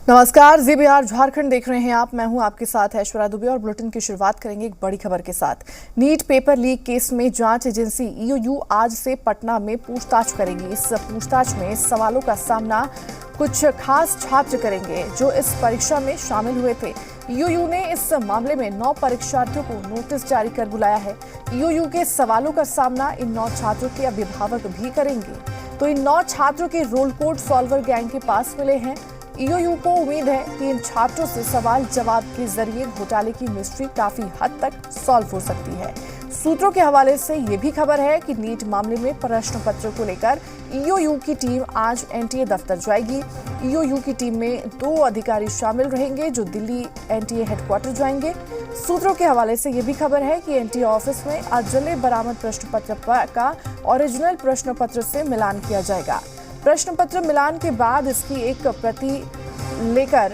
नमस्कार, जी बिहार झारखंड देख रहे हैं आप। मैं हूं आपके साथ ऐश्वर्या दुबे और बुलेटिन की शुरुआत करेंगे एक बड़ी खबर के साथ। नीट पेपर लीक केस में जांच एजेंसी ईओयू आज से पटना में पूछताछ करेगी। इस पूछताछ में सवालों का सामना कुछ खास छात्र करेंगे जो इस परीक्षा में शामिल हुए थे। ईओयू ने इस मामले में 9 परीक्षार्थियों को नोटिस जारी कर बुलाया है। ईओयू के सवालों का सामना इन 9 छात्रों के अभिभावक भी करेंगे। तो इन 9 छात्रों के रोल कोड सॉल्वर गैंग के पास मिले हैं। ईओयू को उम्मीद है कि इन छात्रों से सवाल जवाब के जरिए घोटाले की मिस्ट्री काफी हद तक सॉल्व हो सकती है। सूत्रों के हवाले से ये भी खबर है कि नीट मामले में प्रश्न पत्रों को लेकर ईओयू की टीम आज एनटीए दफ्तर जाएगी। ईओयू की टीम में 2 अधिकारी शामिल रहेंगे जो दिल्ली एनटीए हेडक्वार्टर जाएंगे। सूत्रों के हवाले से ये भी खबर है कि एनटीए ऑफिस में अजले बरामद प्रश्न पत्र का ओरिजिनल प्रश्न पत्र से मिलान किया जाएगा। प्रश्न पत्र मिलान के बाद इसकी एक प्रति लेकर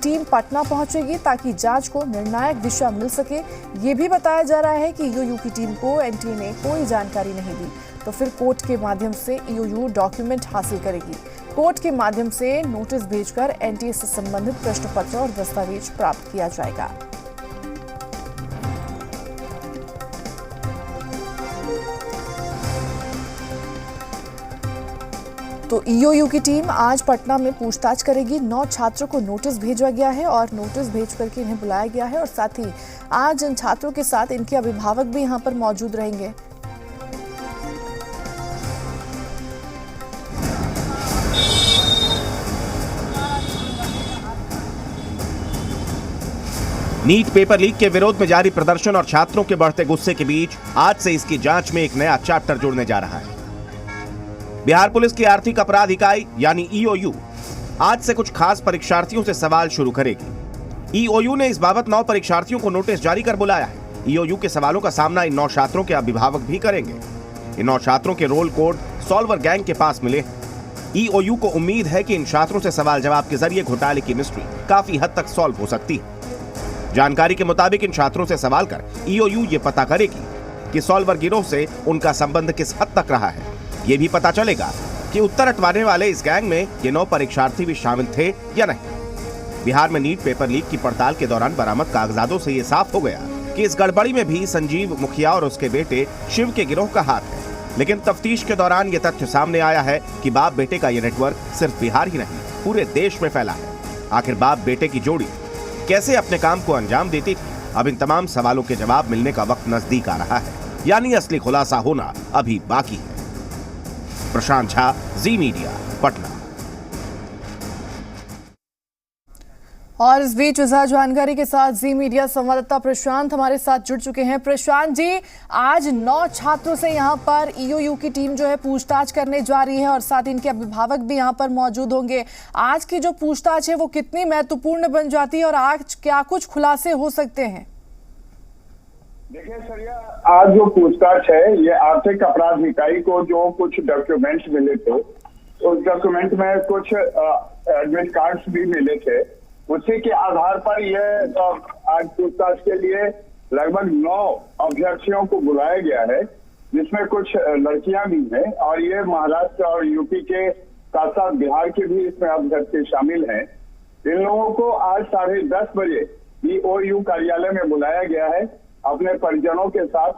टीम पटना पहुंचेगी ताकि जांच को निर्णायक दिशा मिल सके। ये भी बताया जा रहा है कि ईओयू की टीम को एनटीए ने कोई जानकारी नहीं दी तो फिर कोर्ट के माध्यम से ईओयू डॉक्यूमेंट हासिल करेगी। कोर्ट के माध्यम से नोटिस भेजकर एनटीए से संबंधित प्रश्न पत्र और दस्तावेज प्राप्त किया जाएगा। तो ईओयू की टीम आज पटना में पूछताछ करेगी। 9 छात्रों को नोटिस भेजा गया है और नोटिस भेज करके इन्हें बुलाया गया है और साथ ही आज इन छात्रों के साथ इनके अभिभावक भी यहां पर मौजूद रहेंगे। नीट पेपर लीक के विरोध में जारी प्रदर्शन और छात्रों के बढ़ते गुस्से के बीच आज से इसकी जांच में एक नया चैप्टर जुड़ने जा रहा है। बिहार पुलिस की आर्थिक अपराध इकाई यानी ईओयू आज से कुछ खास परीक्षार्थियों से सवाल शुरू करेगी। ईओयू ने इस बाबत 9 परीक्षार्थियों को नोटिस जारी कर बुलाया है। ईओयू के सवालों का सामना इन 9 छात्रों के अभिभावक भी करेंगे। इन 9 छात्रों के रोल कोड सॉल्वर गैंग के पास मिले हैं। ईओयू को उम्मीद है कि इन छात्रों से सवाल जवाब के जरिए घोटाले की मिस्ट्री काफी हद तक सॉल्व हो सकती है। जानकारी के मुताबिक इन छात्रों से सवाल कर ईओयू ये पता करेगी कि सॉल्वर गिरोह से उनका संबंध किस हद तक रहा है। ये भी पता चलेगा कि उत्तर अटवाने वाले इस गैंग में ये 9 परीक्षार्थी भी शामिल थे या नहीं। बिहार में नीट पेपर लीक की पड़ताल के दौरान बरामद कागजातों से ये साफ हो गया कि इस गड़बड़ी में भी संजीव मुखिया और उसके बेटे शिव के गिरोह का हाथ है। लेकिन तफ्तीश के दौरान ये तथ्य सामने आया है कि बाप बेटे का ये नेटवर्क सिर्फ बिहार ही नहीं पूरे देश में फैला है। आखिर बाप बेटे की जोड़ी कैसे अपने काम को अंजाम देती थी? अब इन तमाम सवालों के जवाब मिलने का वक्त नजदीक आ रहा है, यानी असली खुलासा होना अभी बाकी है। प्रशांत झा, जी मीडिया, पटना। और इस बीच जानकारी के साथ जी मीडिया संवाददाता प्रशांत हमारे साथ जुड़ चुके हैं। प्रशांत जी, आज 9 छात्रों से यहां पर ईओयू की टीम जो है पूछताछ करने जा रही है और साथ इनके अभिभावक भी यहां पर मौजूद होंगे। आज की जो पूछताछ है वो कितनी महत्वपूर्ण बन जाती है और आज क्या कुछ खुलासे हो सकते हैं? देखिए सरिया, आज जो पूछताछ है ये आर्थिक अपराध इकाई को जो कुछ डॉक्यूमेंट्स मिले थे, उस डॉक्यूमेंट में कुछ एडमिट कार्ड्स भी मिले थे। उसी के आधार पर ये आज पूछताछ के लिए लगभग 9 अभ्यर्थियों को बुलाया गया है, जिसमें कुछ लड़कियां भी हैं और ये महाराष्ट्र और यूपी के साथ साथ बिहार के भी इसमें अभ्यर्थी शामिल हैं। इन लोगों को आज 10:30 बजे ईओयू कार्यालय में बुलाया गया है अपने परिजनों के साथ,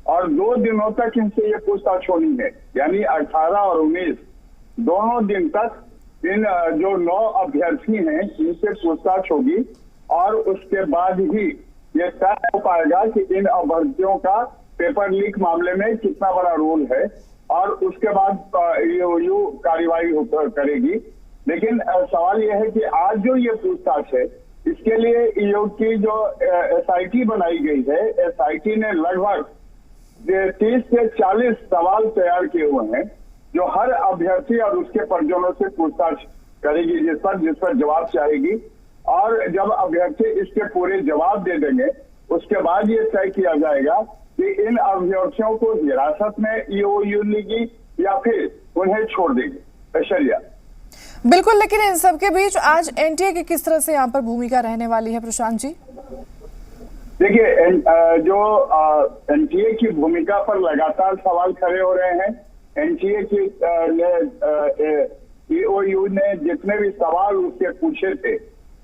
और 2 दिनों तक इनसे ये पूछताछ होनी है, यानी 18 और 19 दोनों दिन तक इन जो 9 अभ्यर्थी हैं इनसे पूछताछ होगी और उसके बाद ही ये तय हो पाएगा कि इन अभ्यर्थियों का पेपर लीक मामले में कितना बड़ा रोल है और उसके बाद ईओयू कार्रवाई करेगी। लेकिन सवाल यह है कि आज जो ये पूछताछ है इसके लिए ईओयू की जो एसआईटी बनाई गई है, एसआईटी ने लगभग 30 से 40 सवाल तैयार किए हुए हैं जो हर अभ्यर्थी और उसके परिजनों से पूछताछ करेगी, जिस पर जवाब चाहेगी। और जब अभ्यर्थी इसके पूरे जवाब दे देंगे उसके बाद ये तय किया जाएगा कि इन अभ्यर्थियों को हिरासत में ईओयू लेगी या फिर उन्हें छोड़ देगी। ऐश्वर्या, बिल्कुल, लेकिन इन सब के बीच आज एनटीए की किस तरह से यहाँ पर भूमिका रहने वाली है प्रशांत जी? देखिए, जो एनटीए की भूमिका पर लगातार सवाल खड़े हो रहे हैं। एनटीए की ईओयू ने जितने भी सवाल उससे पूछे थे,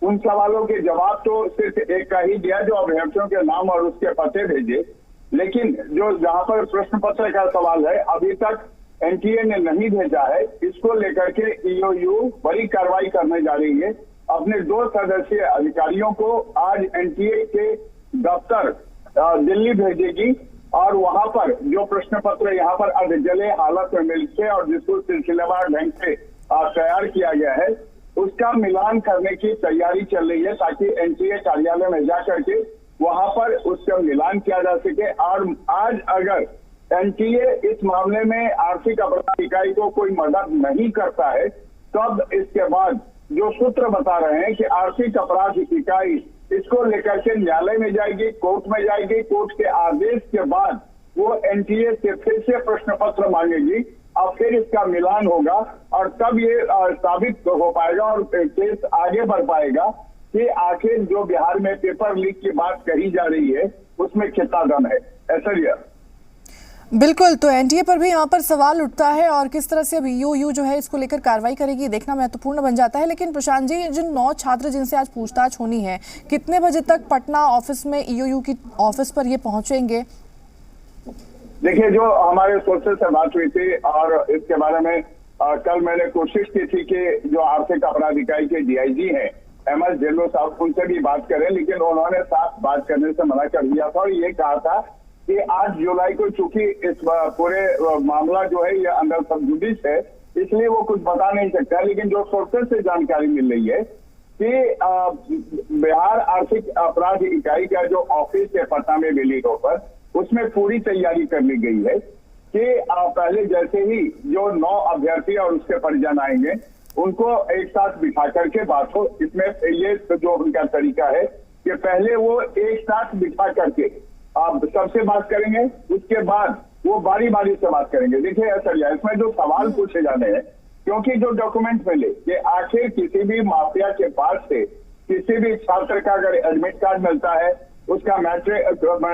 उन सवालों के जवाब तो सिर्फ एक का ही दिया, जो अभ्यर्थियों के नाम और उसके पते भेजे। लेकिन जो जहां पर प्रश्न पत्र का सवाल है, अभी तक एनटीए ने नहीं भेजा है। इसको लेकर के ईओयू बड़ी कार्रवाई करने जा रही है। अपने 2 सदस्यीय अधिकारियों को आज एनटीए के दफ्तर दिल्ली भेजेगी और वहां पर जो प्रश्न पत्र यहाँ पर अधजले हालत में मिलते और जिसको सिलसिलेवार ढंग से तैयार किया गया है, उसका मिलान करने की तैयारी चल रही है, ताकि एनटीए कार्यालय में जा करके वहां पर उसका मिलान किया जा सके। और आज अगर एनटीए इस मामले में आर्थिक अपराध इकाई को कोई मदद नहीं करता है, तब इसके बाद जो सूत्र बता रहे हैं कि आर्थिक अपराध इकाई इसको लेकर के न्यायालय में जाएगी, कोर्ट में जाएगी, कोर्ट के आदेश के बाद वो एनटीए से फिर से प्रश्न पत्र मांगेगी और फिर इसका मिलान होगा और तब ये साबित हो पाएगा और केस आगे बढ़ पाएगा कि आखिर जो बिहार में पेपर लीक की बात कही जा रही है उसमें कितना दम है। ऐसा ही बिल्कुल, तो एनटीए पर भी यहाँ पर सवाल उठता है और किस तरह से अब ईओयू जो है इसको लेकर कार्रवाई करेगी देखना महत्वपूर्ण बन जाता है। लेकिन प्रशांत जी, जिन 9 छात्र जिनसे आज पूछताछ होनी है, कितने बजे तक पटना ऑफिस में ईओयू की ऑफिस पर ये पहुंचेंगे? देखिए, जो हमारे सोर्सेज से बात हुई थी और इसके बारे में कल मैंने कोशिश की थी कि जो आर्थिक अपराध इकाई के डीआईजी हैं एमएस ढिल्लों साहब, उनसे भी बात करें, लेकिन उन्होंने साफ बात करने से मना कर दिया था और ये कहा था कि 8 जुलाई को चूंकि इस पूरे मामला जो है ये अंडर सब जुडिस है, इसलिए वो कुछ बता नहीं सकता। लेकिन जो सोर्सेज से जानकारी मिल रही है कि बिहार आर्थिक अपराध इकाई का जो ऑफिस है पटना में बेली रोड पर, उसमें पूरी तैयारी कर ली गई है कि पहले जैसे ही जो 9 अभ्यर्थी और उसके परिजन आएंगे उनको एक साथ बिठा करके बात हो। इसमें ये जो उनका तरीका है कि पहले वो एक साथ बिठा करके आप सबसे बात करेंगे, उसके बाद वो बारी बारी से बात करेंगे। देखिए ऐसा इसमें जो सवाल पूछे जाने हैं, क्योंकि जो डॉक्यूमेंट मिले कि आखिर किसी भी माफिया के पास से किसी भी छात्र का अगर एडमिट कार्ड मिलता है, उसका मैट्रिक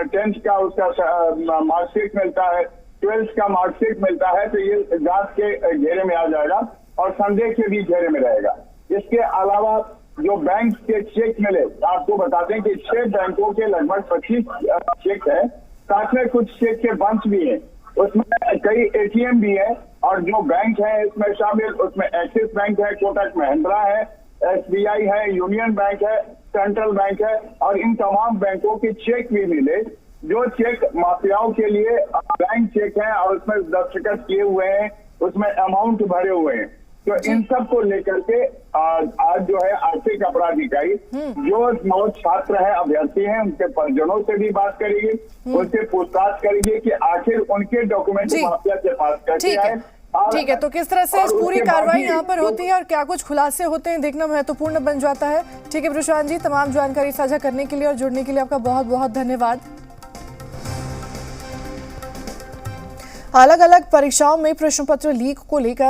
10th का उसका मार्कशीट मिलता है, 12th का मार्कशीट मिलता है, तो ये जांच के घेरे में आ जाएगा और संदेह के भी घेरे में रहेगा। इसके अलावा जो बैंक के चेक मिले, आपको बताते हैं कि 6 बैंकों के लगभग 25 चेक है, साथ में कुछ चेक के बंच भी हैं, उसमें कई एटीएम भी है और जो बैंक है इसमें शामिल, उसमें एक्सिस बैंक है, कोटक महिंद्रा है, एसबीआई है, यूनियन बैंक है, सेंट्रल बैंक है और इन तमाम बैंकों के चेक भी मिले, जो चेक माफियाओं के लिए बैंक चेक है और उसमें दस्तखत किए हुए हैं, उसमें अमाउंट भरे हुए हैं। तो इन सब को लेकर के आज जो है आर्थिक अपराध इकाई जो 9 छात्र हैं, अभ्यर्थी हैं, उनके परिजनों से भी बात करेगी, उनसे पूछताछ करेगी कि आखिर उनके डॉक्यूमेंट माफिया के पास कैसे आए। ठीक है, तो किस तरह से पूरी कार्रवाई यहाँ पर होती है और क्या कुछ खुलासे होते हैं देखना महत्वपूर्ण बन जाता है। ठीक है प्रशांत जी, तमाम जानकारी साझा करने के लिए और जुड़ने के लिए आपका बहुत बहुत धन्यवाद। अलग अलग परीक्षाओं में प्रश्न पत्र लीक को लेकर